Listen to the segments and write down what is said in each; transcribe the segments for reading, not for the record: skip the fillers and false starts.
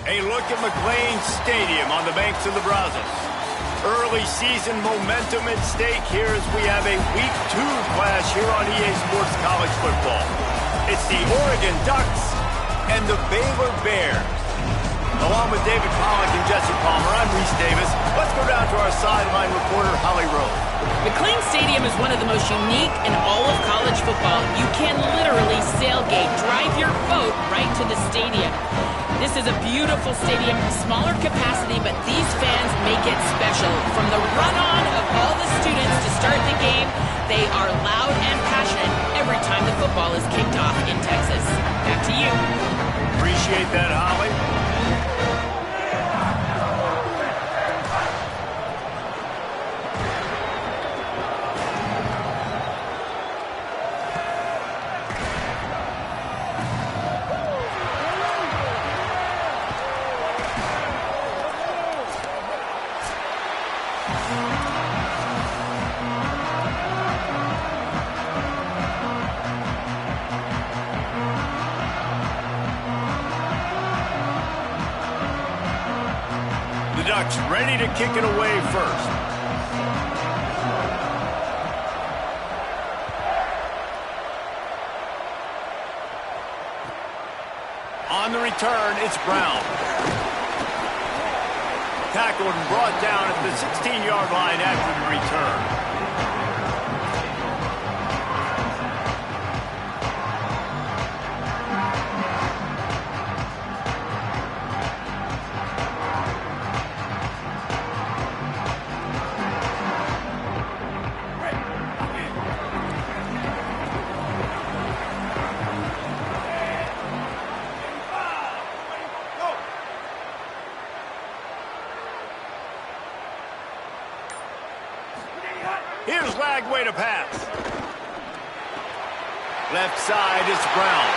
A look at McLean Stadium on the banks of the Brazos. Early season momentum at stake here as we have a Week 2 clash here on EA Sports College Football. It's the Oregon Ducks and the Baylor Bears. Along with David Pollack and Jesse Palmer, I'm Reese Davis. Let's go down to our sideline reporter, Holly Rose. McLean Stadium is one of the most unique in all of college football. You can literally sailgate, drive your boat right to the stadium. This is a beautiful stadium, smaller capacity, but these fans make it special. From the run-on of all the students to start the game, they are loud and passionate every time the football is kicked off in Texas. Back to you. Appreciate that, Holly. The Ducks ready to kick it away first. On the return, it's Brown. Tackled and brought down at the 16-yard line after the return. Here's Lagway to pass. Left side is Brown.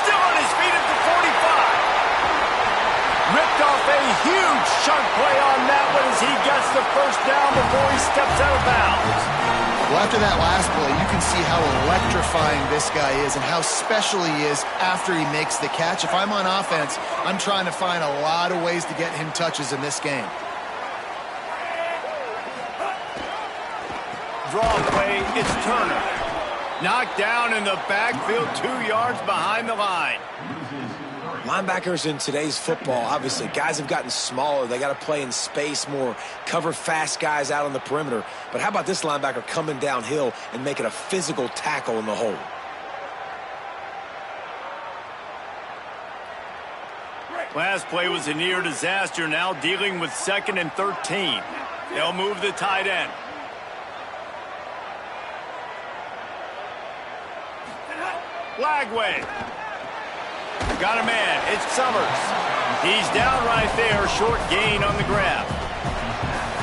Still on his feet at the 45. Ripped off a huge chunk play on that one as he gets the first down before he steps out of bounds. Well, after that last play, you can see how electrifying this guy is and how special he is after he makes the catch. If I'm on offense, I'm trying to find a lot of ways to get him touches in this game. Draw play, it's Turner. Knocked down in the backfield, 2 yards behind the line. Linebackers in today's football, obviously, guys have gotten smaller. They got to play in space more, cover fast guys out on the perimeter. But how about this linebacker coming downhill and making a physical tackle in the hole? Last play was a near disaster, now dealing with 2nd and 13. They'll move the tight end. Lagway. Got a man. It's Summers. He's down right there. Short gain on the grab.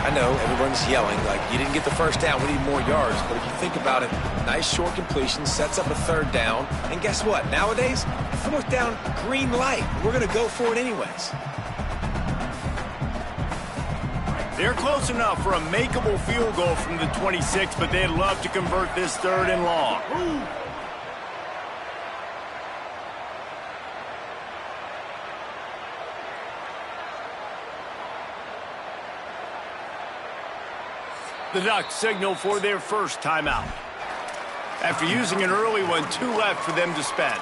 I know everyone's yelling like, you didn't get the first down, we need more yards. But if you think about it, nice short completion, sets up a 3rd down. And guess what? Nowadays, 4th down, green light. We're going to go for it anyways. They're close enough for a makeable field goal from the 26, but they'd love to convert this 3rd and long. The Ducks signal for their first timeout. After using an early one, 2 left for them to spend.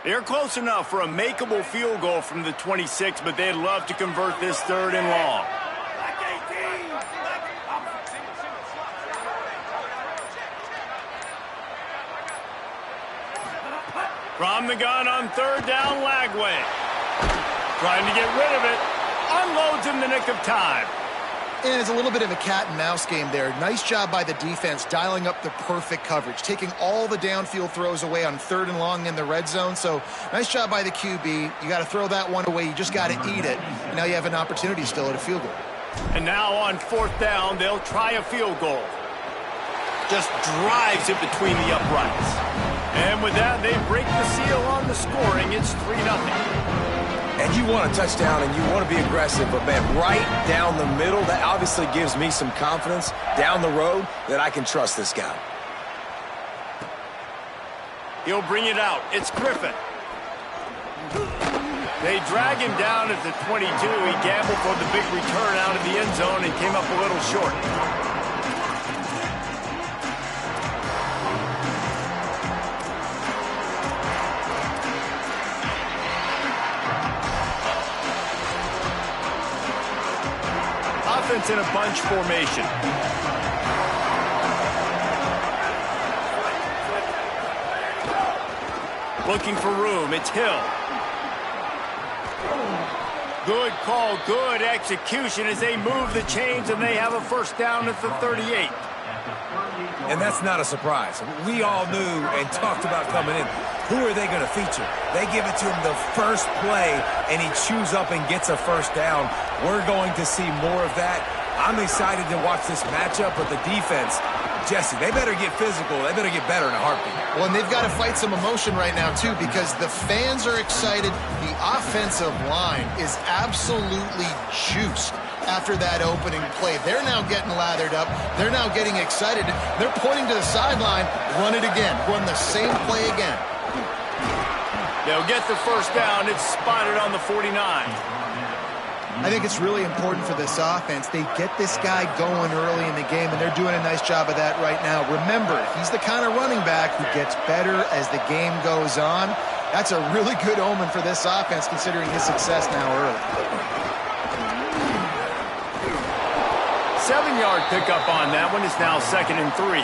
They're close enough for a makeable field goal from the 26, but they'd love to convert this 3rd and long. From the gun on 3rd down, Lagway. Trying to get rid of it. Unloads in the nick of time. And it's a little bit of a cat-and-mouse game there. Nice job by the defense dialing up the perfect coverage, taking all the downfield throws away on 3rd and long in the red zone. So nice job by the QB. You got to throw that one away. You just got to eat it. And now you have an opportunity still at a field goal. And now on 4th down, they'll try a field goal. Just drives it between the uprights. And with that, they break the seal on the scoring. It's 3-0. And you want a touchdown and you want to be aggressive, but, man, right down the middle, that obviously gives me some confidence down the road that I can trust this guy. He'll bring it out. It's Griffin. They drag him down at the 22. He gambled for the big return out of the end zone and came up a little short. Offense in a bunch formation. Looking for room. It's Hill. Good call, good execution as they move the chains and they have a first down at the 38. And that's not a surprise. We all knew and talked about coming in. Who are they going to feature? They give it to him the first play, and he chews up and gets a first down. We're going to see more of that. I'm excited to watch this matchup, but the defense, Jesse, they better get physical. They better get better in a heartbeat. Well, and they've got to fight some emotion right now, too, because the fans are excited. The offensive line is absolutely juiced after that opening play. They're now getting lathered up. They're now getting excited. They're pointing to the sideline. Run it again. Run the same play again. They'll get the first down. It's spotted on the 49. I think it's really important for this offense. They get this guy going early in the game, and they're doing a nice job of that right now. Remember, he's the kind of running back who gets better as the game goes on. That's a really good omen for this offense, considering his success now early. 7-yard pickup on that one. Is now 2nd and 3.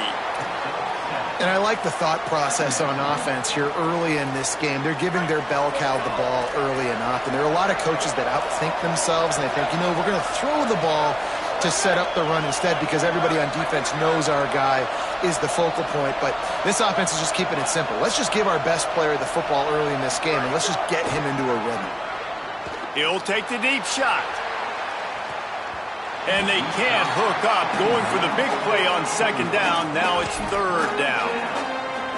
And I like the thought process on offense here early in this game. They're giving their bell cow the ball early and often. There are a lot of coaches that outthink themselves, and they think, you know, we're going to throw the ball to set up the run instead because everybody on defense knows our guy is the focal point. But this offense is just keeping it simple. Let's just give our best player the football early in this game, and let's just get him into a rhythm. He'll take the deep shot. And they can't hook up, going for the big play on 2nd down. Now it's 3rd down.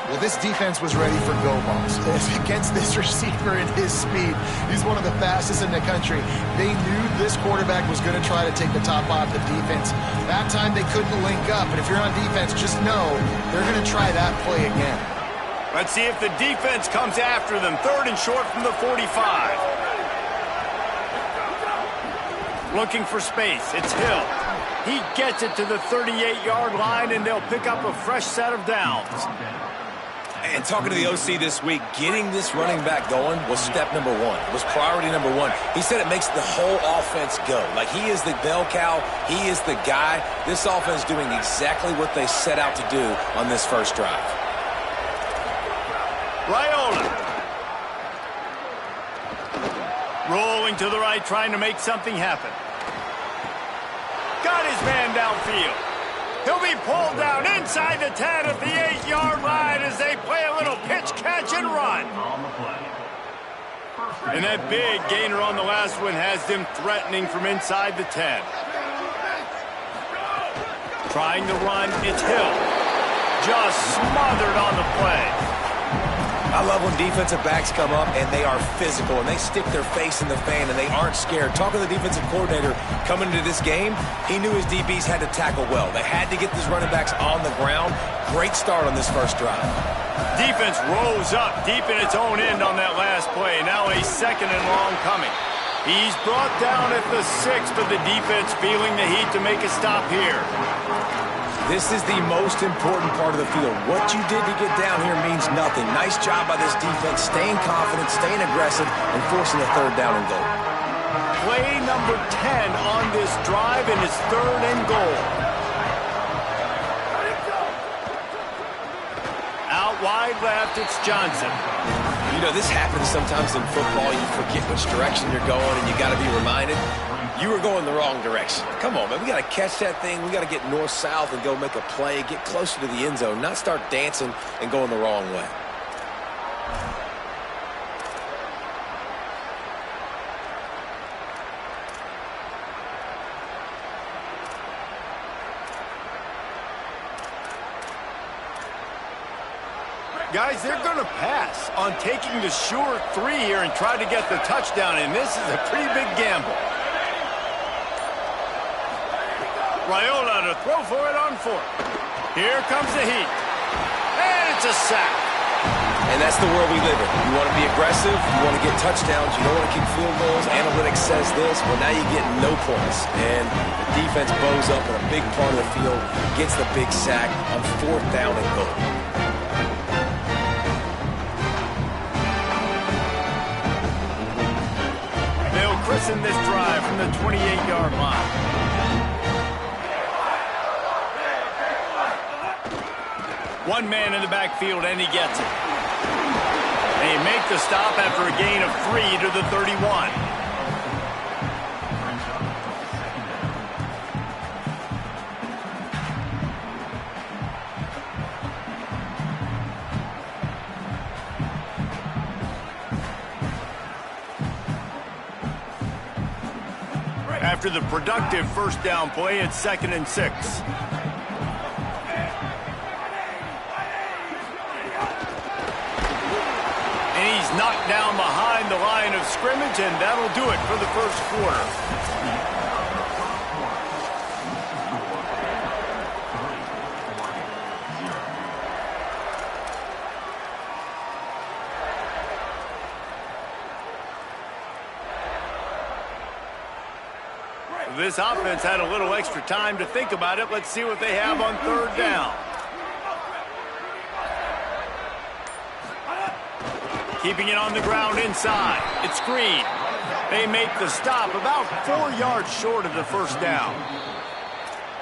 Well, this defense was ready for go balls. Against this receiver and his speed, he's one of the fastest in the country. They knew this quarterback was going to try to take the top off the defense. That time they couldn't link up, and if you're on defense, just know they're going to try that play again. Let's see if the defense comes after them. 3rd and short from the 45. Looking for space. It's Hill. He gets it to the 38-yard line, and they'll pick up a fresh set of downs. And talking to the OC this week, getting this running back going was step number one. Was priority number one. He said it makes the whole offense go. Like, he is the bell cow. He is the guy. This offense doing exactly what they set out to do on this first drive. Raiola. Rolling to the right, trying to make something happen. Got his man downfield. He'll be pulled down inside the 10 at the 8-yard line as they play a little pitch, catch, and run. And that big gainer on the last one has them threatening from inside the 10. Trying to run, it's Hill. Just smothered on the play. I love when defensive backs come up and they are physical and they stick their face in the fan and they aren't scared. Talking to the defensive coordinator coming into this game, he knew his DBs had to tackle well. They had to get these running backs on the ground. Great start on this first drive. Defense rose up deep in its own end on that last play. Now a 2nd and long coming. He's brought down at the 6, but the defense feeling the heat to make a stop here. This is the most important part of the field. What you did to get down here means nothing. Nice job by this defense, staying confident, staying aggressive, and forcing a 3rd down and goal. Play number 10 on this drive, and it's 3rd and goal. Out wide left, it's Johnson. You know, this happens sometimes in football. You forget which direction you're going, and you got to be reminded. You were going the wrong direction. Come on, man. We got to catch that thing. We got to get north-south and go make a play, get closer to the end zone, not start dancing and going the wrong way. Guys, they're going to pass on taking the sure three here and try to get the touchdown, and this is a pretty big gamble. Raiola to throw for it on fourth. Here comes the heat. And it's a sack. And that's the world we live in. You want to be aggressive, you want to get touchdowns, you don't want to kick field goals. Analytics says this, well, now you get no points. And the defense bows up in a big part of the field, gets the big sack on 4th down and goal. They'll christen this drive from the 28-yard line. One man in the backfield, and he gets it. They make the stop after a gain of 3 to the 31. After the productive first down play, it's 2nd and 6. Knocked down behind the line of scrimmage, and that'll do it for the first quarter. This offense had a little extra time to think about it. Let's see what they have on 3rd down. Keeping it on the ground inside. It's Green. They make the stop about 4 yards short of the first down.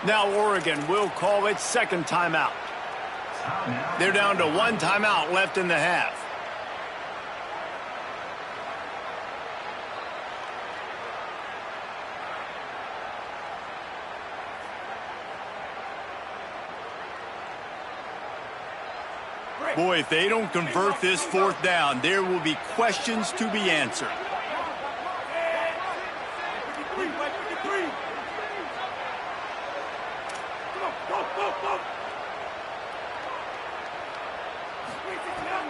Now Oregon will call its 2nd timeout. They're down to 1 timeout left in the half. Boy, if they don't convert this 4th down, there will be questions to be answered.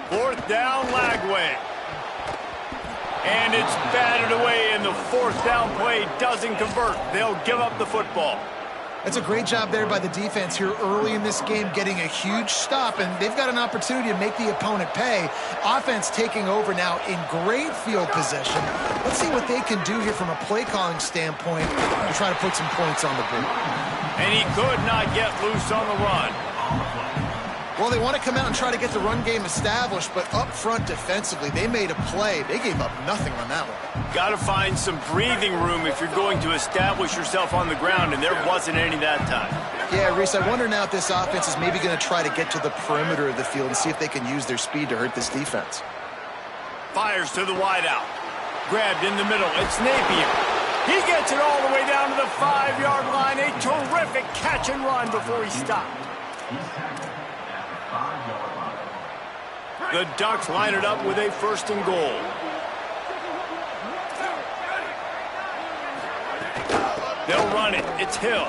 Fourth down, Lagway. And it's batted away, and the 4th down play doesn't convert. They'll give up the football. That's a great job there by the defense here early in this game, getting a huge stop, and they've got an opportunity to make the opponent pay. Offense taking over now in great field position. Let's see what they can do here from a play-calling standpoint to try to put some points on the board. And he could not get loose on the run. Well, they want to come out and try to get the run game established, but up front defensively, they made a play. They gave up nothing on that one. Got to find some breathing room if you're going to establish yourself on the ground, and there wasn't any that time. Yeah, Reese, I wonder now if this offense is maybe going to try to get to the perimeter of the field and see if they can use their speed to hurt this defense. Fires to the wideout. Grabbed in the middle. It's Napier. He gets it all the way down to the 5-yard line. A terrific catch and run before he stopped. The Ducks line it up with a 1st and goal. They'll run it. It's Hill.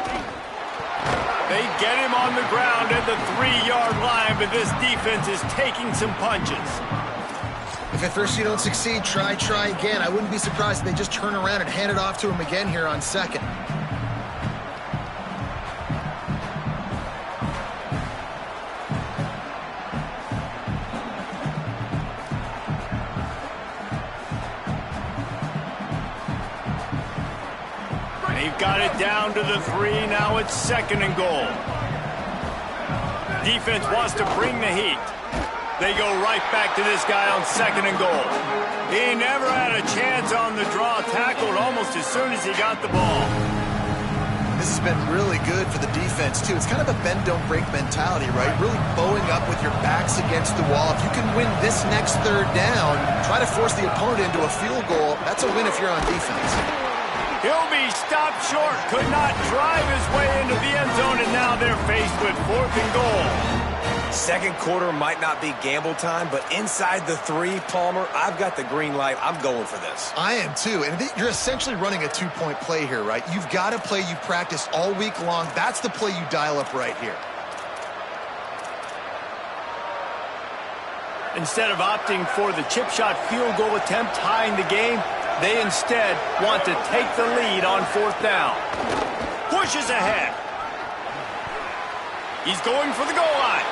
They get him on the ground at the 3-yard line, but this defense is taking some punches. If at first you don't succeed, try again. I wouldn't be surprised if they just turn around and hand it off to him again here on 2nd. They've got it down to the 3. Now it's 2nd and goal. Defense wants to bring the heat. They go right back to this guy on 2nd and goal. He never had a chance on the draw, tackled almost as soon as he got the ball. This has been really good for the defense, too. It's kind of a bend-don't-break mentality, right? Really bowing up with your backs against the wall. If you can win this next 3rd down, try to force the opponent into a field goal. That's a win if you're on defense. He'll be stopped short, could not drive his way into the end zone, and now they're faced with 4th and goal. 2nd quarter might not be gamble time, but inside the 3, Palmer, I've got the green light. I'm going for this. I am too, and you're essentially running a 2-point play here, right? You've got a play you practice all week long. That's the play you dial up right here. Instead of opting for the chip shot field goal attempt tying the game, they instead want to take the lead on 4th down. Pushes ahead. He's going for the goal line.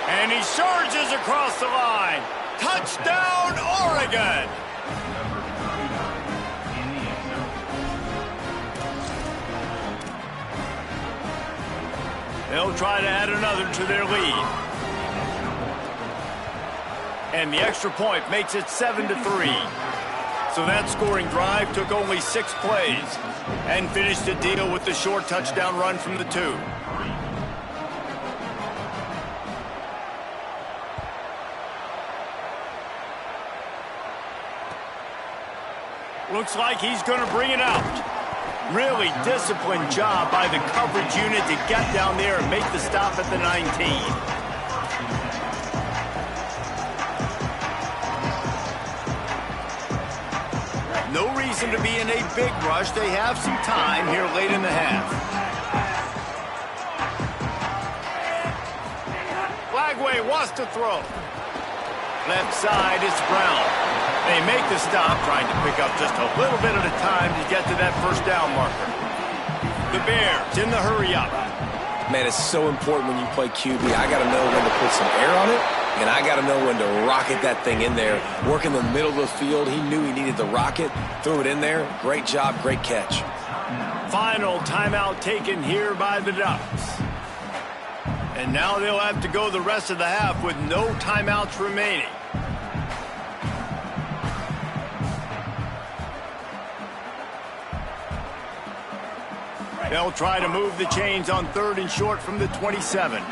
And he surges across the line. Touchdown, Oregon! They'll try to add another to their lead. And the extra point makes it 7-3. So that scoring drive took only 6 plays and finished the deal with the short touchdown run from the 2. Looks like he's going to bring it out. Really disciplined job by the coverage unit to get down there and make the stop at the 19. No reason to be in a big rush. They have some time here late in the half. Lagway wants to throw. Left side is Brown. They make the stop, trying to pick up just a little bit at a time to get to that first down marker. The Bears in the hurry up. Man, it's so important when you play QB. I got to know when to put some air on it, and I got to know when to rocket that thing in there. Work in the middle of the field. He knew he needed the rocket. Threw it in there. Great job, great catch. Final timeout taken here by the Ducks. And now they'll have to go the rest of the half with no timeouts remaining. They'll try to move the chains on 3rd and short from the 27.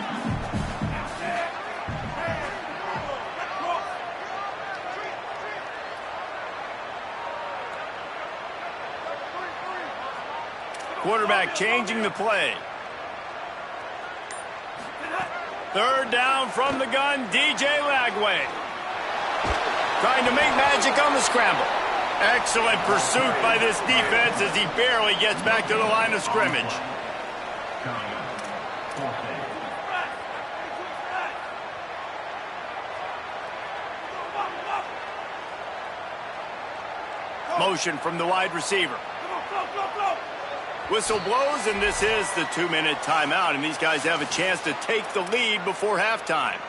Quarterback changing the play. 3rd down from the gun, DJ Lagway. Trying to make magic on the scramble. Excellent pursuit by this defense as he barely gets back to the line of scrimmage. Motion from the wide receiver. Whistle blows, and this is the 2-minute timeout, and these guys have a chance to take the lead before halftime.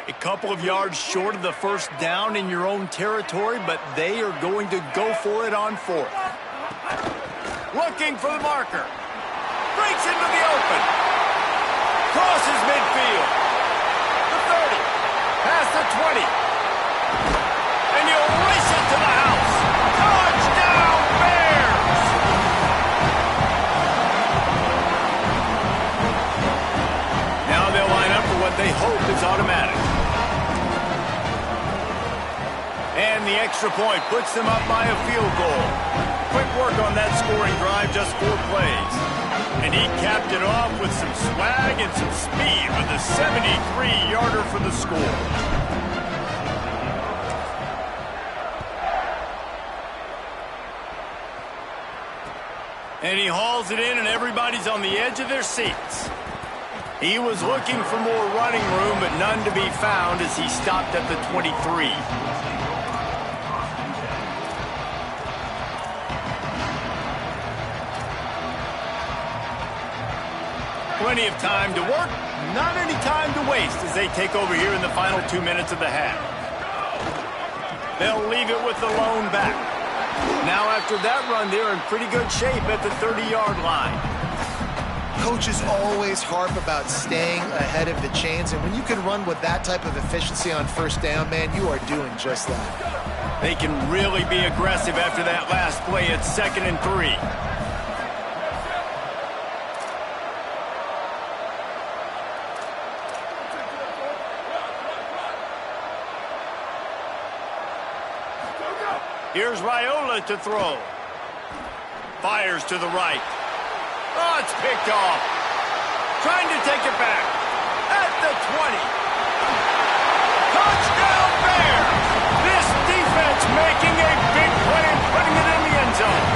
A couple of yards short of the first down in your own territory, but they are going to go for it on 4th. Looking for the marker. Breaks into the open. Crosses midfield. The 30. Past the 20. And you'll race it to the house. Touchdown, Bears! Now they'll line up for what they hope is automatic. And the extra point puts them up by a field goal. Quick work on that scoring drive, just 4 plays. And he capped it off with some swag and some speed with a 73-yarder for the score. And he hauls it in, and everybody's on the edge of their seats. He was looking for more running room, but none to be found as he stopped at the 23. Plenty of time to work, not any time to waste as they take over here in the final 2 minutes of the half. They'll leave it with the lone back. Now after that run, they're in pretty good shape at the 30-yard line. Coaches always harp about staying ahead of the chains, and when you can run with that type of efficiency on first down, man, you are doing just that. They can really be aggressive after that last play at 2nd and 3. Here's Raiola to throw. Fires to the right. Oh, it's picked off. Trying to take it back. the 20. Touchdown Bears! This defense making a big play and putting it in the end zone.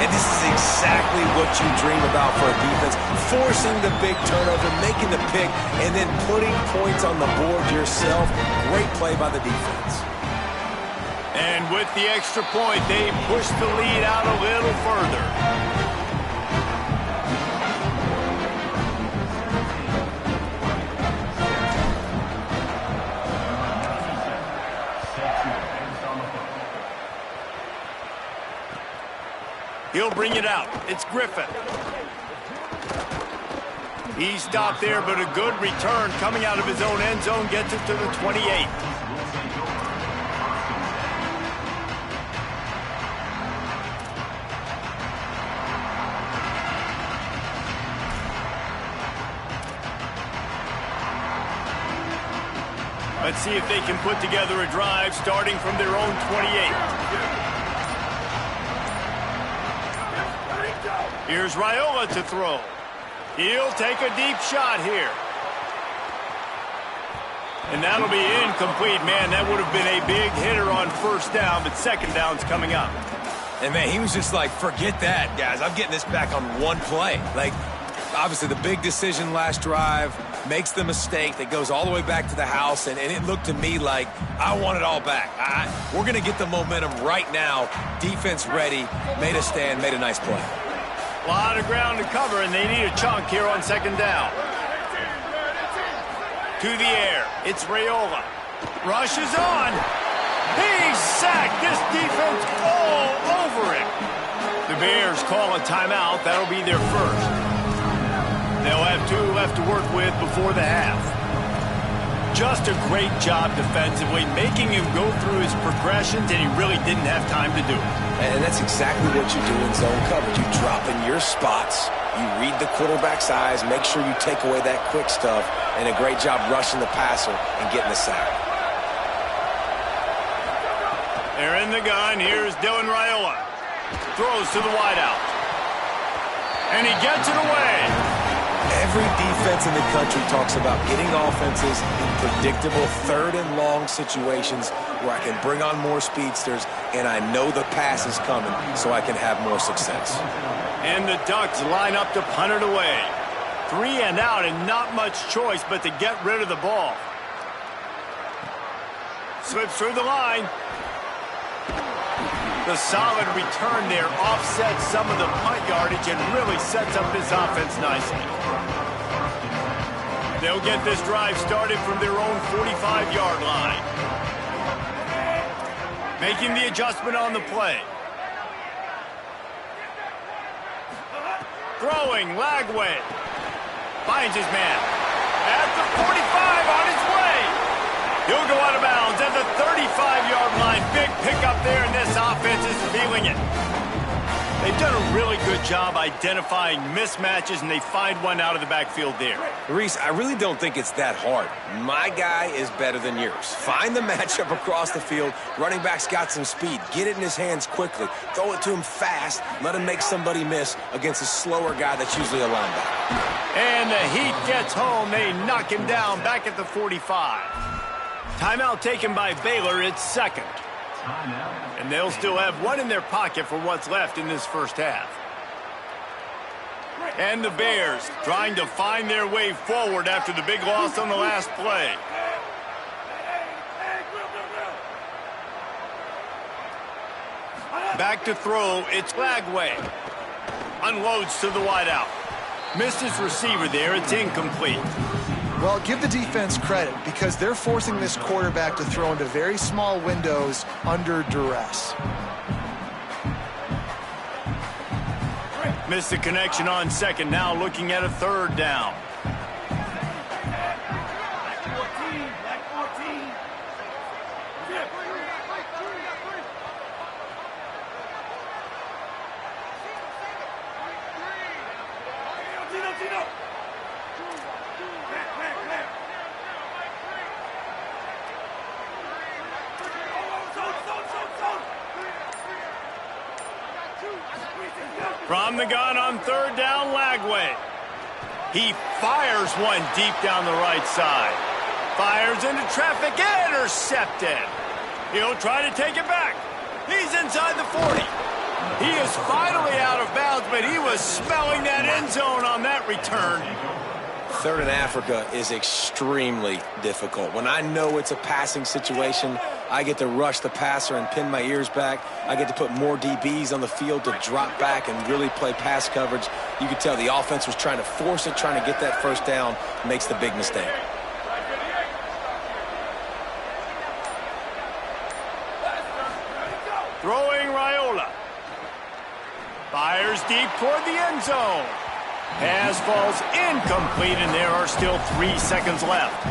And this is exactly what you dream about for a defense. Forcing the big turnover, making the pick, and then putting points on the board yourself. Great play by the defense. And with the extra point, they push the lead out a little further. He'll bring it out. It's Griffin. He stopped there, but a good return coming out of his own end zone gets it to the 28. Let's see if they can put together a drive starting from their own 28. Here's Raiola to throw. He'll take a deep shot here. And that'll be incomplete. Man, that would have been a big hitter on first down, but second down's coming up. And, man, he was just like, forget that, guys. I'm getting this back on one play. Like, obviously, the big decision last drive, makes the mistake that goes all the way back to the house, and it looked to me like I want it all back. We're going to get the momentum right now. Defense ready, made a stand, made a nice play. A lot of ground to cover, and they need a chunk here on second down. To the air, it's Raiola. Rush is on. He's sacked. This defense all over him. The Bears call a timeout. That'll be their first. They'll have 2 left to work with before the half. Just a great job defensively, making him go through his progressions, and he really didn't have time to do it. And that's exactly what you do in zone coverage. You drop in your spots, you read the quarterback's eyes, make sure you take away that quick stuff, and a great job rushing the passer and getting the sack. They're in the gun. Here's Dylan Raiola. Throws to the wideout. And he gets it away. Every defense in the country talks about getting offenses in predictable third and long situations where I can bring on more speedsters and I know the pass is coming so I can have more success. And the Ducks line up to punt it away. 3 and out and not much choice but to get rid of the ball. Slips through the line. The solid return there offsets some of the punt yardage and really sets up this offense nicely. They'll get this drive started from their own 45-yard line. Making the adjustment on the play. Throwing, Lagway. Finds his man. At the 45, on his way. He'll go out of bounds at the 35-yard line. Big pickup there, and this offense is feeling it. They've done a really good job identifying mismatches, and they find one out of the backfield there. Reese, I really don't think it's that hard. My guy is better than yours. Find the matchup across the field. Running back's got some speed. Get it in his hands quickly. Throw it to him fast. Let him make somebody miss against a slower guy that's usually a linebacker. And the Heat gets home. They knock him down back at the 45. Timeout taken by Baylor. It's second. And they'll still have one in their pocket for what's left in this first half. And the Bears trying to find their way forward after the big loss on the last play. Back to throw, it's Lagway. Unloads to the wideout. Missed his receiver there, it's incomplete. Well, give the defense credit because they're forcing this quarterback to throw into very small windows under duress. Missed the connection on second, now looking at a third down. From the gun on third down, Lagway. He fires one deep down the right side. Fires into traffic, intercepted. He'll try to take it back. He's inside the 40. He is finally out of bounds, but he was smelling that end zone on that return. Third in Africa is extremely difficult. When I know it's a passing situation, I get to rush the passer and pin my ears back. I get to put more DBs on the field to drop back and really play pass coverage. You could tell the offense was trying to force it, trying to get that first down, makes the big mistake. Throwing Raiola. Fires deep toward the end zone. Pass falls incomplete, and there are still 3 seconds left.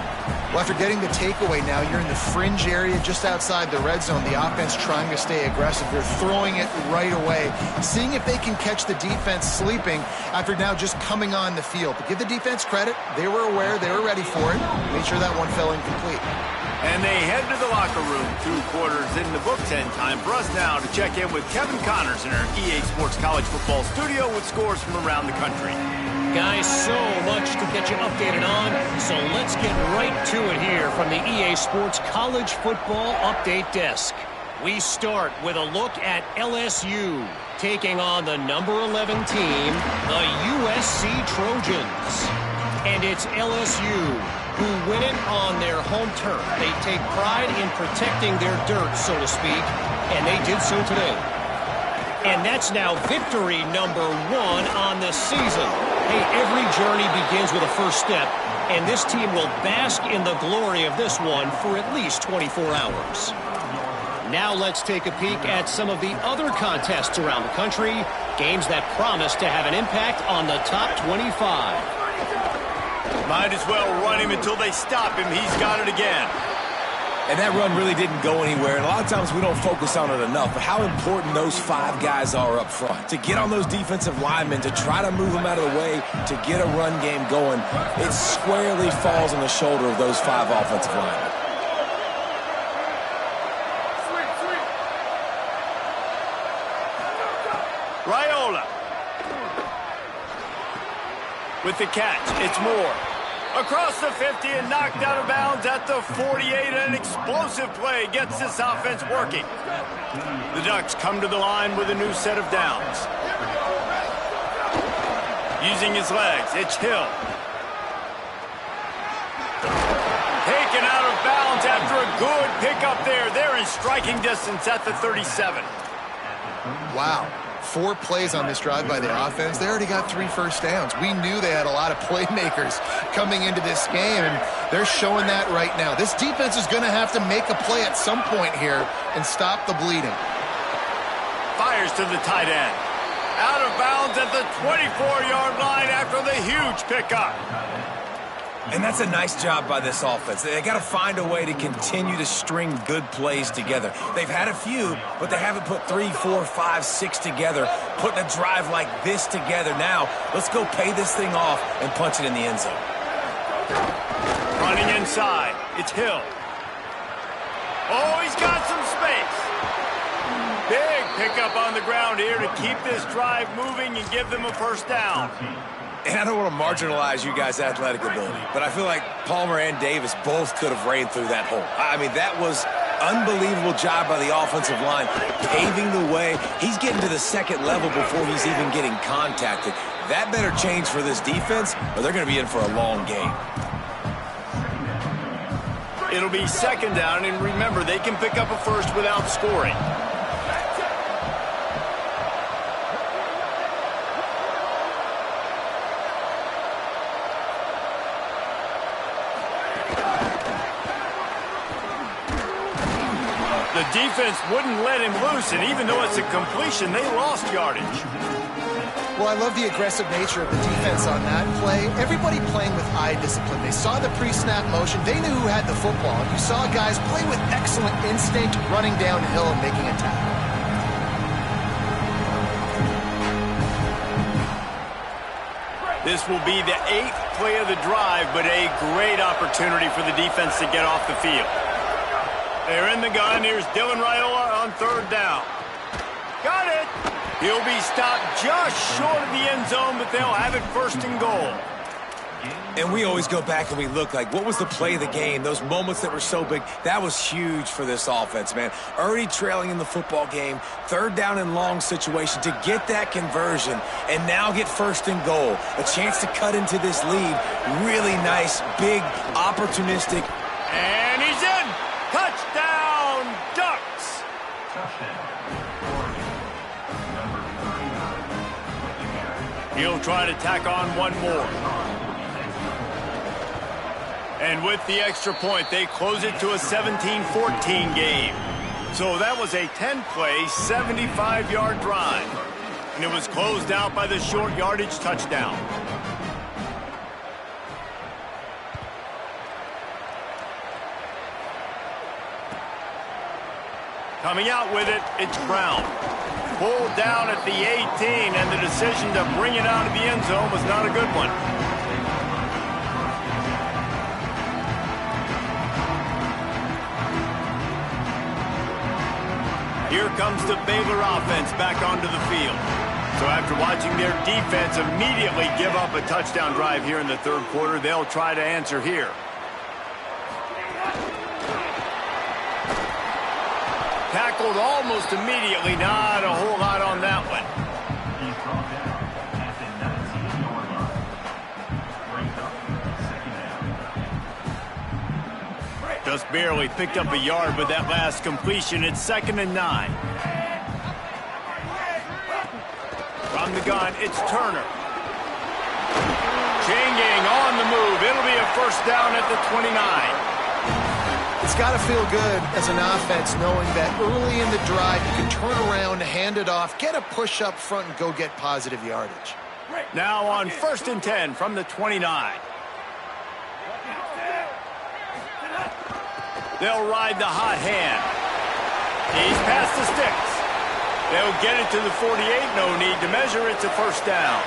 Well, after getting the takeaway now, you're in the fringe area just outside the red zone. The offense trying to stay aggressive. They're throwing it right away, seeing if they can catch the defense sleeping after now just coming on the field. But give the defense credit. They were aware. They were ready for it. Made sure that one fell incomplete. And they head to the locker room. 2 quarters in the books, and time for us now to check in with Kevin Connors in our EA Sports College Football studio with scores from around the country. Guys, so much to get you updated on, so let's get right to it here from the EA Sports College Football Update Desk. We start with a look at LSU taking on the number 11 team, the USC Trojans. And it's LSU who win it on their home turf. They take pride in protecting their dirt, so to speak, and they did so today. And that's now victory number 1 on the season. Hey, every journey begins with a first step, and this team will bask in the glory of this one for at least 24 hours. Now let's take a peek at some of the other contests around the country, games that promise to have an impact on the top 25. Might as well run him until they stop him. He's got it again. And that run really didn't go anywhere. And a lot of times we don't focus on it enough, but how important those 5 guys are up front. To get on those defensive linemen, to try to move them out of the way, to get a run game going, it squarely falls on the shoulder of those 5 offensive linemen. Raiola. With the catch, it's Moore. Across the 50 and knocked out of bounds at the 48. An explosive play gets this offense working. The Ducks come to the line with a new set of downs. Using his legs, it's Hill. Taken out of bounds after a good pickup there. They're in striking distance at the 37. Wow. 4 plays on this drive by the offense. They already got 3 first downs. We knew they had a lot of playmakers coming into this game, and they're showing that right now. This defense is going to have to make a play at some point here and stop the bleeding. Fires to the tight end. Out of bounds at the 24-yard line after the huge pickup. And that's a nice job by this offense. They got to find a way to continue to string good plays together. They've had a few, but they haven't put 3, 4, 5, 6 together. Putting a drive like this together now, let's go pay this thing off and punch it in the end zone. Running inside, it's Hill. Oh, he's got some space. Big pickup on the ground here to keep this drive moving and give them a first down. And I don't want to marginalize you guys' athletic ability, but I feel like Palmer and Davis both could have ran through that hole. I mean, that was unbelievable job by the offensive line, paving the way. He's getting to the second level before he's even getting contacted. That better change for this defense, or they're going to be in for a long game. It'll be second down, and remember, they can pick up a first without scoring. The defense wouldn't let him loose, and even though it's a completion, they lost yardage. Well, I love the aggressive nature of the defense on that play. Everybody playing with eye discipline. They saw the pre-snap motion. They knew who had the football. You saw guys play with excellent instinct, running downhill and making a tackle. This will be the 8th play of the drive, but a great opportunity for the defense to get off the field. They're in the gun. Here's Dylan Raiola on 3rd down. Got it. He'll be stopped just short of the end zone, but they'll have it 1st and goal. And we always go back and we look like, what was the play of the game? Those moments that were so big, that was huge for this offense, man. Already trailing in the football game, third down and long situation to get that conversion and now get first and goal. A chance to cut into this lead. Really nice, big, opportunistic. And he's in. Touchdown, Ducks. He'll try to tack on one more. And with the extra point, they close it to a 17-14 game. So that was a 10-play, 75-yard drive. And it was closed out by the short yardage touchdown. Coming out with it, it's Brown. Pulled down at the 18, and the decision to bring it out of the end zone was not a good one. Here comes the Baylor offense back onto the field. So after watching their defense immediately give up a touchdown drive here in the third quarter, they'll try to answer here. Tackled almost immediately, not a whole lot on that one. Just barely picked up a yard with that last completion. It's 2nd and 9. From the gun, it's Turner. Changing on the move. It'll be a first down at the 29. It's got to feel good as an offense knowing that early in the drive you can turn around, hand it off, get a push up front, and go get positive yardage. Now on 1st and 10 from the 29. They'll ride the hot hand. He's past the sticks. They'll get it to the 48. No need to measure. It's a first down.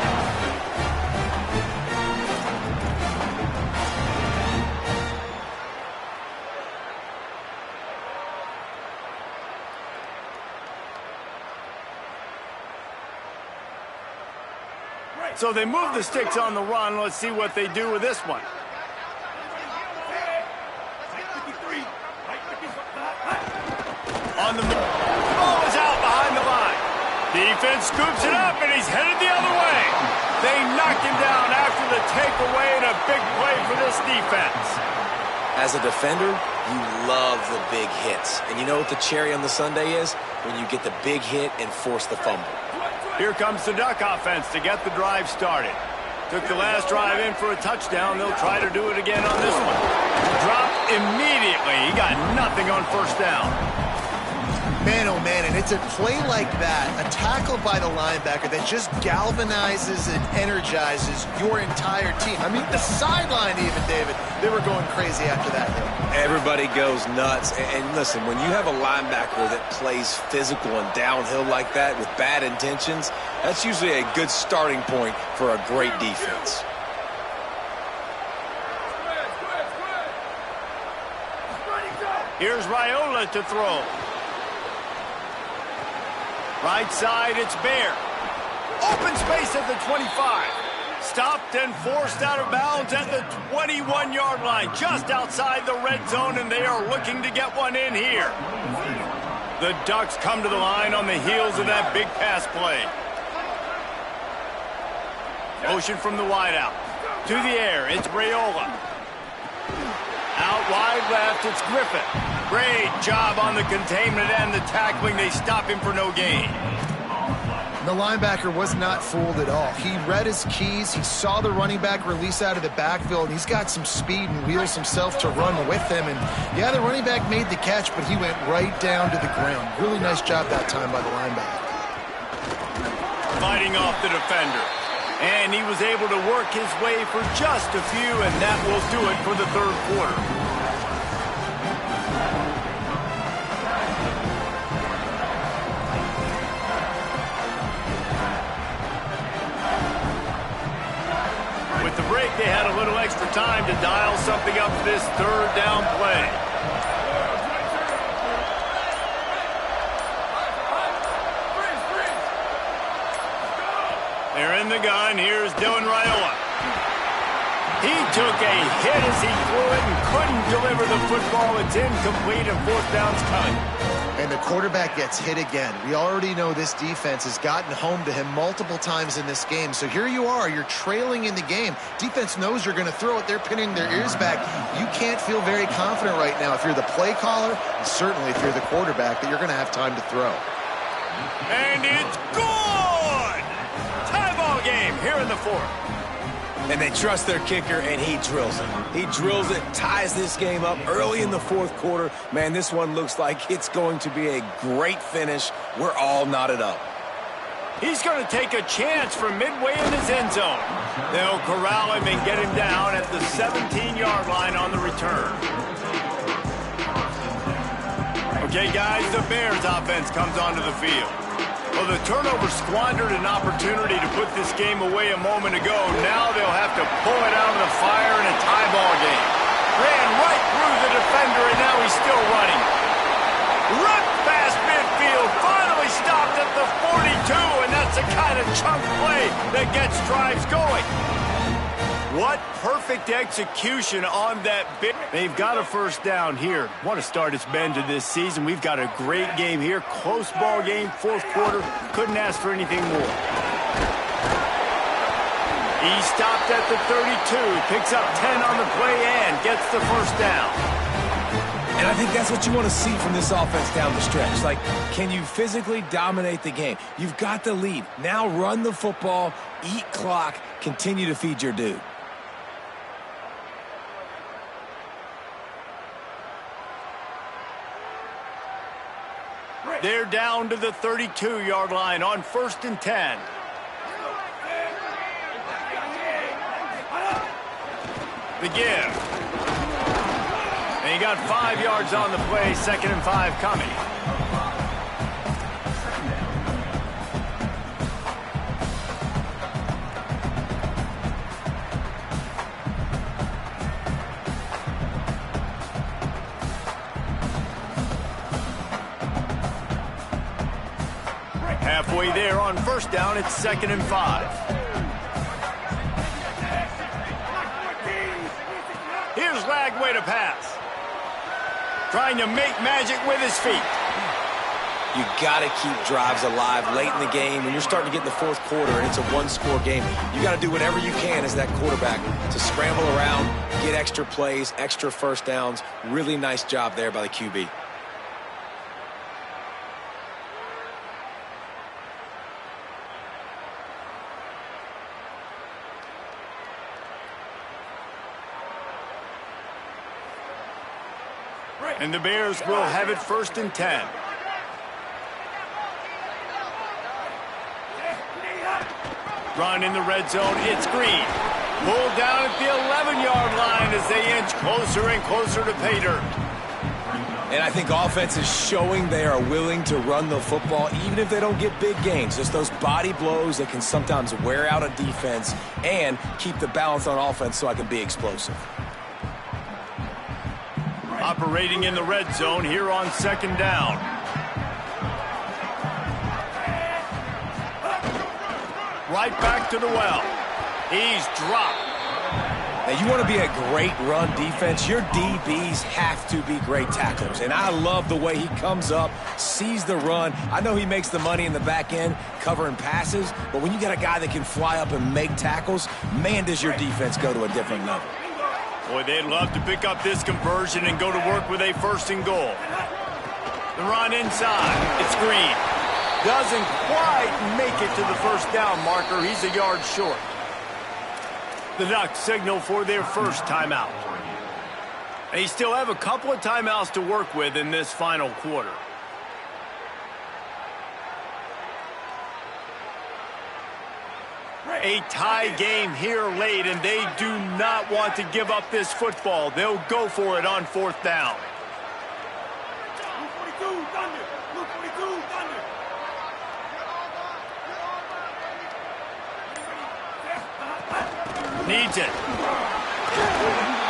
So they move the sticks on the run. Let's see what they do with this one. On the move. The ball is out behind the line. Defense scoops it up, and he's headed the other way. They knocked him down after the takeaway, and a big play for this defense. As a defender, you love the big hits. And you know what the cherry on the sundae is? When you get the big hit and force the fumble. Here comes the Duck offense to get the drive started. Took the last drive in for a touchdown. They'll try to do it again on this one. Dropped immediately. He got nothing on first down. Man, oh man, and it's a play like that, a tackle by the linebacker that just galvanizes and energizes your entire team. I mean, the sideline even, David, they were going crazy after that hit. Everybody goes nuts. And listen, when you have a linebacker that plays physical and downhill like that with bad intentions, that's usually a good starting point for a great defense. Here's Raiola to throw. Right side, it's Bear. Open space at the 25. Stopped and forced out of bounds at the 21-yard line, just outside the red zone, and they are looking to get one in here. The Ducks come to the line on the heels of that big pass play. Motion from the wideout. To the air, it's Raiola. Out wide left, it's Griffin. Great job on the containment and the tackling. They stop him for no gain. The linebacker was not fooled at all. He read his keys. He saw the running back release out of the backfield. He's got some speed and wheels himself to run with him. And, yeah, the running back made the catch, but he went right down to the ground. Really nice job that time by the linebacker. Fighting off the defender. And he was able to work his way for just a few, and that will do it for the third quarter. With the break, they had a little extra time to dial something up for this third down play. They're in the gun. Here's Dylan Raiola. He took a hit as he threw it and couldn't deliver the football. It's incomplete and fourth down's coming. And the quarterback gets hit again. We already know this defense has gotten home to him multiple times in this game. So here you are, you're trailing in the game. Defense knows you're going to throw it. They're pinning their ears back. You can't feel very confident right now if you're the play caller, and certainly if you're the quarterback, that you're going to have time to throw. And it's good! Tie ball game here in the fourth. And they trust their kicker, and he drills it. He drills it, ties this game up early in the fourth quarter. Man, this one looks like it's going to be a great finish. We're all knotted up. He's going to take a chance from midway in his end zone. They'll corral him and get him down at the 17-yard line on the return. Okay, guys, the Bears offense comes onto the field. Well, the turnover squandered an opportunity to put this game away a moment ago. Now they'll have to pull it out of the fire in a tie ball game. Ran right through the defender, and now he's still running. Run past midfield, finally stopped at the 42, and that's the kind of chunk play that gets drives going. What perfect execution on that bit. They've got a first down here. What a start it's been to this season. We've got a great game here. Close ball game, fourth quarter. Couldn't ask for anything more. He stopped at the 32, picks up 10 on the play and gets the first down. And I think that's what you want to see from this offense down the stretch. Like, can you physically dominate the game? You've got the lead. Now run the football, eat clock, continue to feed your dude. They're down to the 32-yard line on 1st and 10. The give. And he got 5 yards on the play, 2nd and 5 coming. Halfway there on first down, it's 2nd and 5. Here's Lagway to pass. Trying to make magic with his feet. You got to keep drives alive late in the game. When you're starting to get in the fourth quarter and it's a one-score game, you got to do whatever you can as that quarterback to scramble around, get extra plays, extra first downs. Really nice job there by the QB. And the Bears will have it 1st and 10. Run in the red zone. It's Green. Pulled down at the 11-yard line as they inch closer and closer to pay dirt. And I think offense is showing they are willing to run the football even if they don't get big gains. Just those body blows that can sometimes wear out a defense and keep the balance on offense so I can be explosive. Operating in the red zone here on 2nd down. Right back to the well. He's dropped. Now, you want to be a great run defense, your DBs have to be great tacklers. And I love the way he comes up, sees the run. I know he makes the money in the back end covering passes, but when you got a guy that can fly up and make tackles, man, does your defense go to a different level. Boy, they'd love to pick up this conversion and go to work with a 1st and goal. The run inside. It's Green. Doesn't quite make it to the first down marker. He's a yard short. The Ducks signal for their first timeout. They still have a couple of timeouts to work with in this final quarter. A tie game here late, and they do not want to give up this football. They'll go for it on 4th down. Needs it.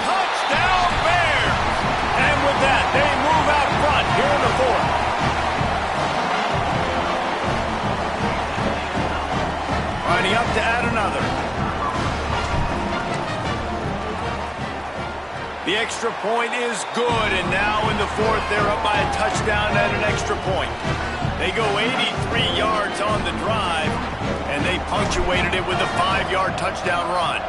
Touchdown Bears! And with that, they move out front here in the fourth. Lining up to add another. The extra point is good, and now in the fourth, they're up by a touchdown and an extra point. They go 83 yards on the drive, and they punctuated it with a 5-yard touchdown run.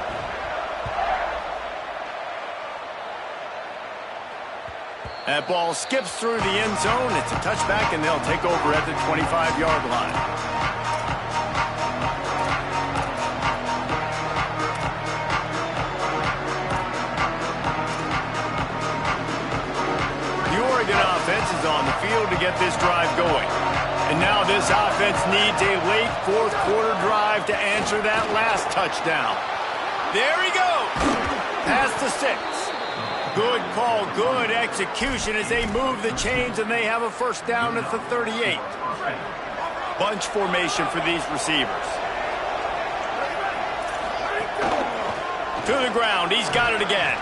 That ball skips through the end zone. It's a touchback, and they'll take over at the 25-yard line. The Oregon offense is on the field to get this drive going. And now this offense needs a late fourth-quarter drive to answer that last touchdown. There he goes. Past the 6. Good call, good execution as they move the chains, and they have a first down at the 38. Bunch formation for these receivers. To the ground, he's got it again.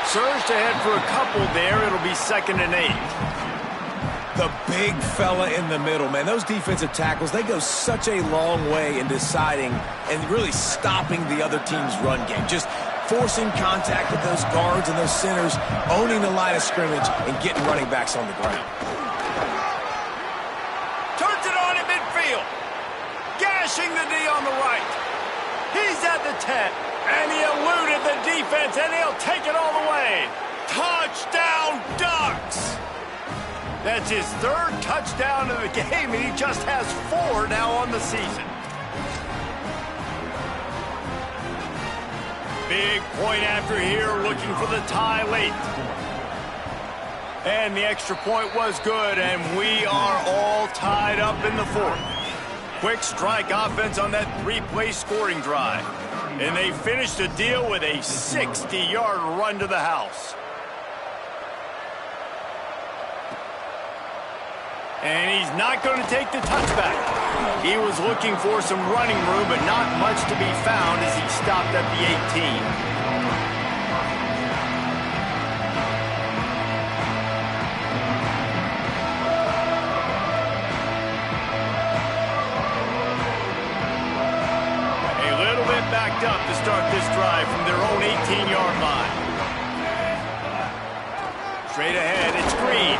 Surged ahead for a couple there. It'll be 2nd and 8. The big fella in the middle, man. Those defensive tackles, they go such a long way in deciding and really stopping the other team's run game. Just forcing contact with those guards and those centers, owning the line of scrimmage, and getting running backs on the ground. Turns it on in midfield. Gashing the D on the right. He's at the 10, and he eluded the defense, and he'll take it all the way. Touchdown, Ducks! That's his 3rd touchdown of the game, and he just has 4 now on the season. Big point after here, looking for the tie late. And the extra point was good, and we are all tied up in the 4th. Quick strike offense on that 3-play scoring drive. And they finished the deal with a 60-yard run to the house. And he's not going to take the touchback. He was looking for some running room, but not much to be found as he stopped at the 18. A little bit backed up to start this drive from their own 18-yard line. Straight ahead, it's Green.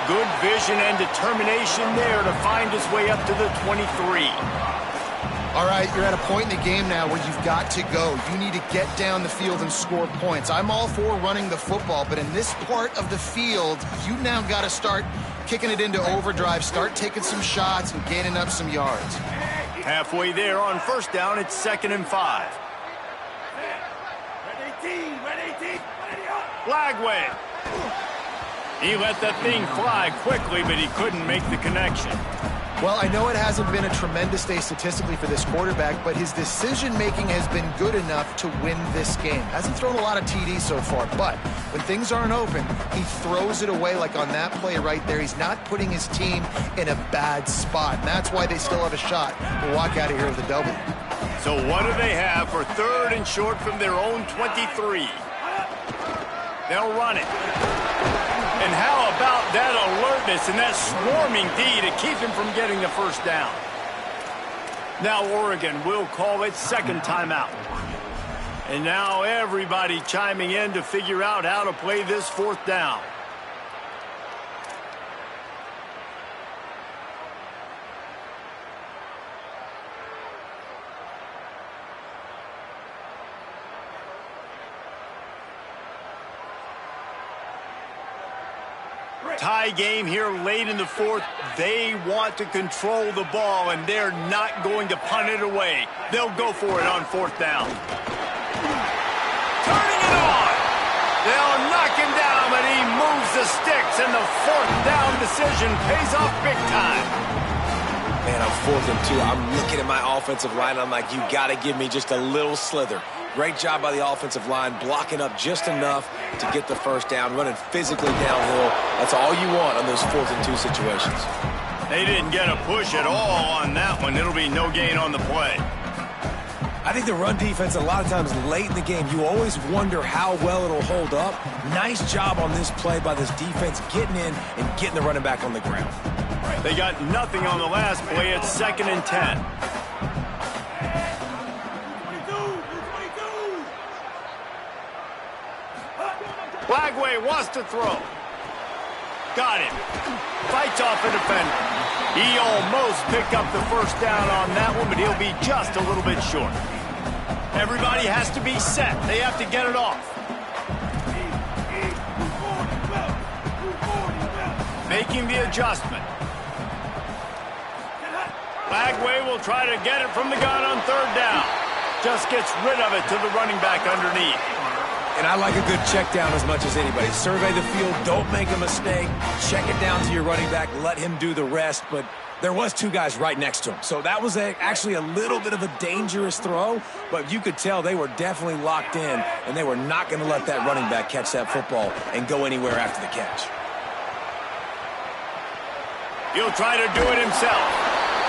Good vision and determination there to find his way up to the 23. All right, you're at a point in the game now where you've got to go. You need to get down the field and score points. I'm all for running the football, but in this part of the field, you now got to start kicking it into overdrive, start taking some shots and gaining up some yards. Halfway there on first down, it's 2nd and 5. Flag wave. He let that thing fly quickly, but he couldn't make the connection. Well, I know it hasn't been a tremendous day statistically for this quarterback, but his decision-making has been good enough to win this game. Hasn't thrown a lot of TDs so far, but when things aren't open, he throws it away like on that play right there. He's not putting his team in a bad spot, and that's why they still have a shot to walk out of here with a W. So what do they have for 3rd and short from their own 23? They'll run it. And how about that alertness and that swarming D to keep him from getting the first down? Now Oregon will call its 2nd timeout. And now everybody chiming in to figure out how to play this 4th down. Tie game here late in the 4th. They want to control the ball, and they're not going to punt it away. They'll go for it on 4th down. Turning it on. They'll knock him down, but he moves the sticks, and the 4th down decision pays off big time. Man, I'm 4th and 2. I'm looking at my offensive line. I'm like, you got to give me just a little slither. Great job by the offensive line, blocking up just enough to get the first down, running physically downhill. That's all you want on those 4th and 2 situations. They didn't get a push at all on that one. It'll be no gain on the play. I think the run defense, a lot of times late in the game, you always wonder how well it'll hold up. Nice job on this play by this defense, getting in and getting the running back on the ground. They got nothing on the last play. It's 2nd and 10. wants to throw. Got him. Fights off a defender. He almost picked up the first down on that one, but he'll be just a little bit short. Everybody has to be set. They have to get it off. Making the adjustment. Lagway will try to get it from the gun on third down. Just gets rid of it to the running back underneath. And I like a good check down as much as anybody. Survey the field, don't make a mistake. Check it down to your running back, let him do the rest. But there was two guys right next to him. So that was actually a little bit of a dangerous throw, but you could tell they were definitely locked in, and they were not going to let that running back catch that football and go anywhere after the catch. He'll try to do it himself.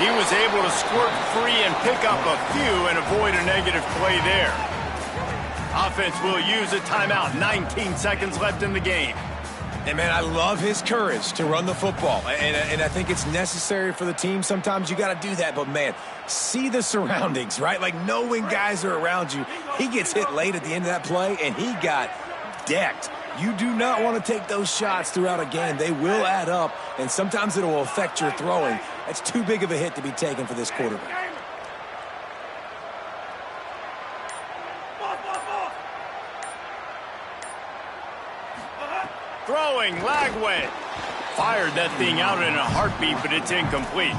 He was able to squirt free and pick up a few and avoid a negative play there. Offense will use a timeout. 19 seconds left in the game. And, man, I love his courage to run the football. And I think it's necessary for the team. Sometimes you got to do that. But, man, see the surroundings, right? Like, know when guys are around you. He gets hit late at the end of that play, and he got decked. You do not want to take those shots throughout a game. They will add up, and sometimes it will affect your throwing. That's too big of a hit to be taken for this quarterback. Throwing, Lagway. Fired that thing out in a heartbeat, but it's incomplete.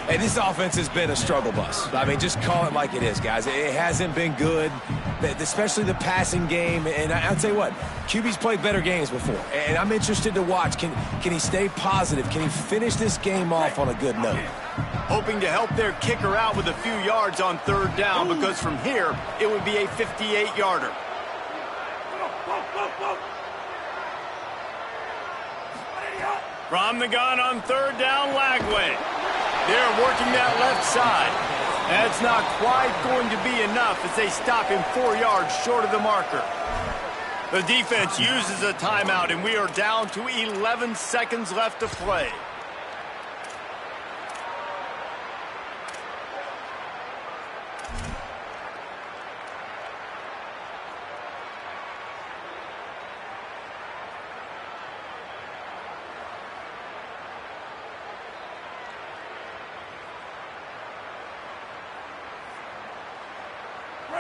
Hey, this offense has been a struggle bus. I mean, just call it like it is, guys. It hasn't been good, especially the passing game. And I'll tell you what, QB's played better games before. And I'm interested to watch. Can he stay positive? Can he finish this game off on a good note? Hoping to help their kicker out with a few yards on third down, because from here, it would be a 58-yarder. From the gun on third down, Lagway. They're working that left side. That's not quite going to be enough as they stop him 4 yards short of the marker. The defense uses a timeout, and we are down to 11 seconds left to play.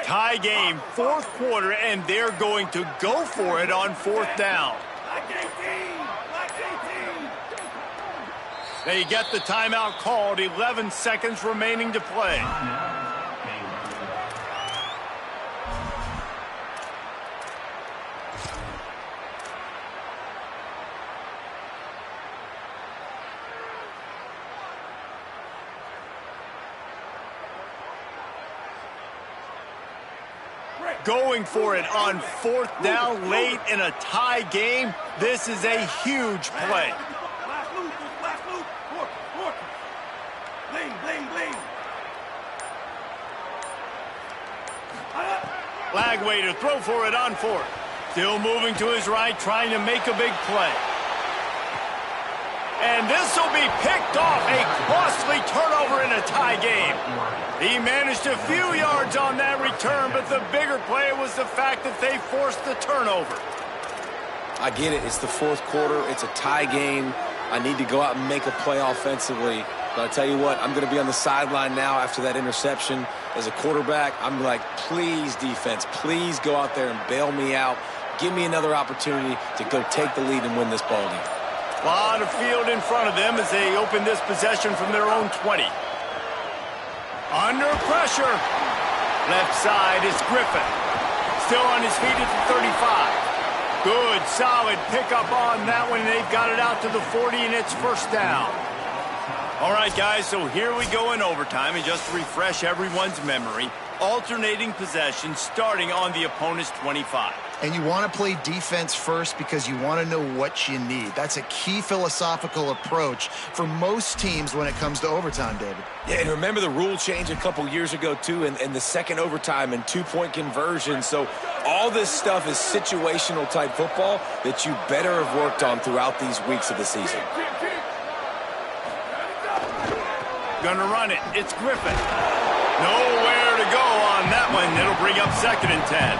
Tie game, fourth quarter, and they're going to go for it on fourth down. They get the timeout called, 11 seconds remaining to play. Going for it on fourth down late in a tie game. This is a huge play. Lagway to throw for it on fourth. Still moving to his right, trying to make a big play. And this will be picked off, a costly turnover in a tie game. He managed a few yards on that return, but the bigger play was the fact that they forced the turnover. I get it. It's the fourth quarter. It's a tie game. I need to go out and make a play offensively. But I tell you what, I'm going to be on the sideline now after that interception. As a quarterback, I'm like, please, defense, please go out there and bail me out. Give me another opportunity to go take the lead and win this ball game. A lot of field in front of them as they open this possession from their own 20. Under pressure. Left side is Griffin. Still on his feet at the 35. Good, solid pickup on that one. They've got it out to the 40, and it's first down. All right, guys, so here we go in overtime. And just to refresh everyone's memory, alternating possession starting on the opponent's 25. And you want to play defense first because you want to know what you need. That's a key philosophical approach for most teams when it comes to overtime, David. Yeah, and remember the rule change a couple years ago, too, and the second overtime and two-point conversion. So all this stuff is situational type football that you better have worked on throughout these weeks of the season. Gonna run it. It's Griffin. Nowhere to go on that one. It'll bring up 2nd and 10.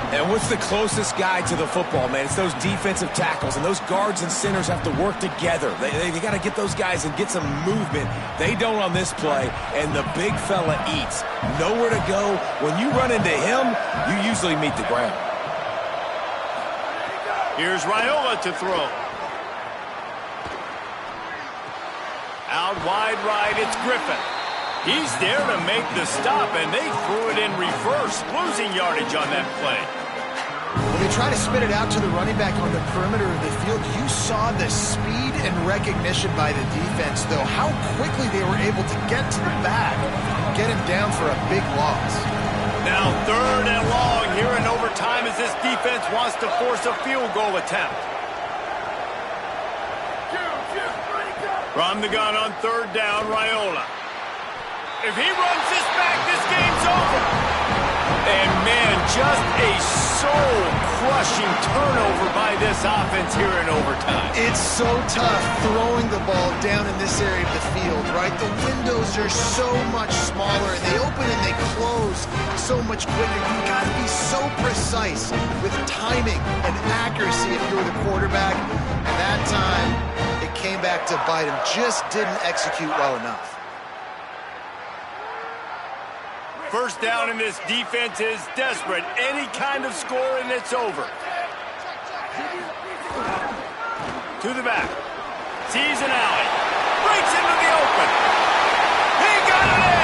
And what's the closest guy to the football, man? It's those defensive tackles, and those guards and centers have to work together. They got to get those guys and get some movement. They don't on this play, and the big fella eats. Nowhere to go. When you run into him, you usually meet the ground. Here's Raiola to throw. Out wide right, it's Griffin. He's there to make the stop, and they threw it in reverse, losing yardage on that play. When they try to spit it out to the running back on the perimeter of the field, you saw the speed and recognition by the defense, though, how quickly they were able to get to the back and get him down for a big loss. Now 3rd and long here in overtime as this defense wants to force a field goal attempt. From the gun on 3rd down, Raiola. If he runs this back, this game's over. And, man, just a soul-crushing turnover by this offense here in overtime. It's so tough throwing the ball down in this area of the field, right? The windows are so much smaller, and they open and they close so much quicker. You've got to be so precise with timing and accuracy if you're the quarterback. And that time, it came back to bite him. Just didn't execute well enough. First down, and this defense is desperate. Any kind of score, and it's over. To the back. Sees an alley. Breaks into the open. He got it in!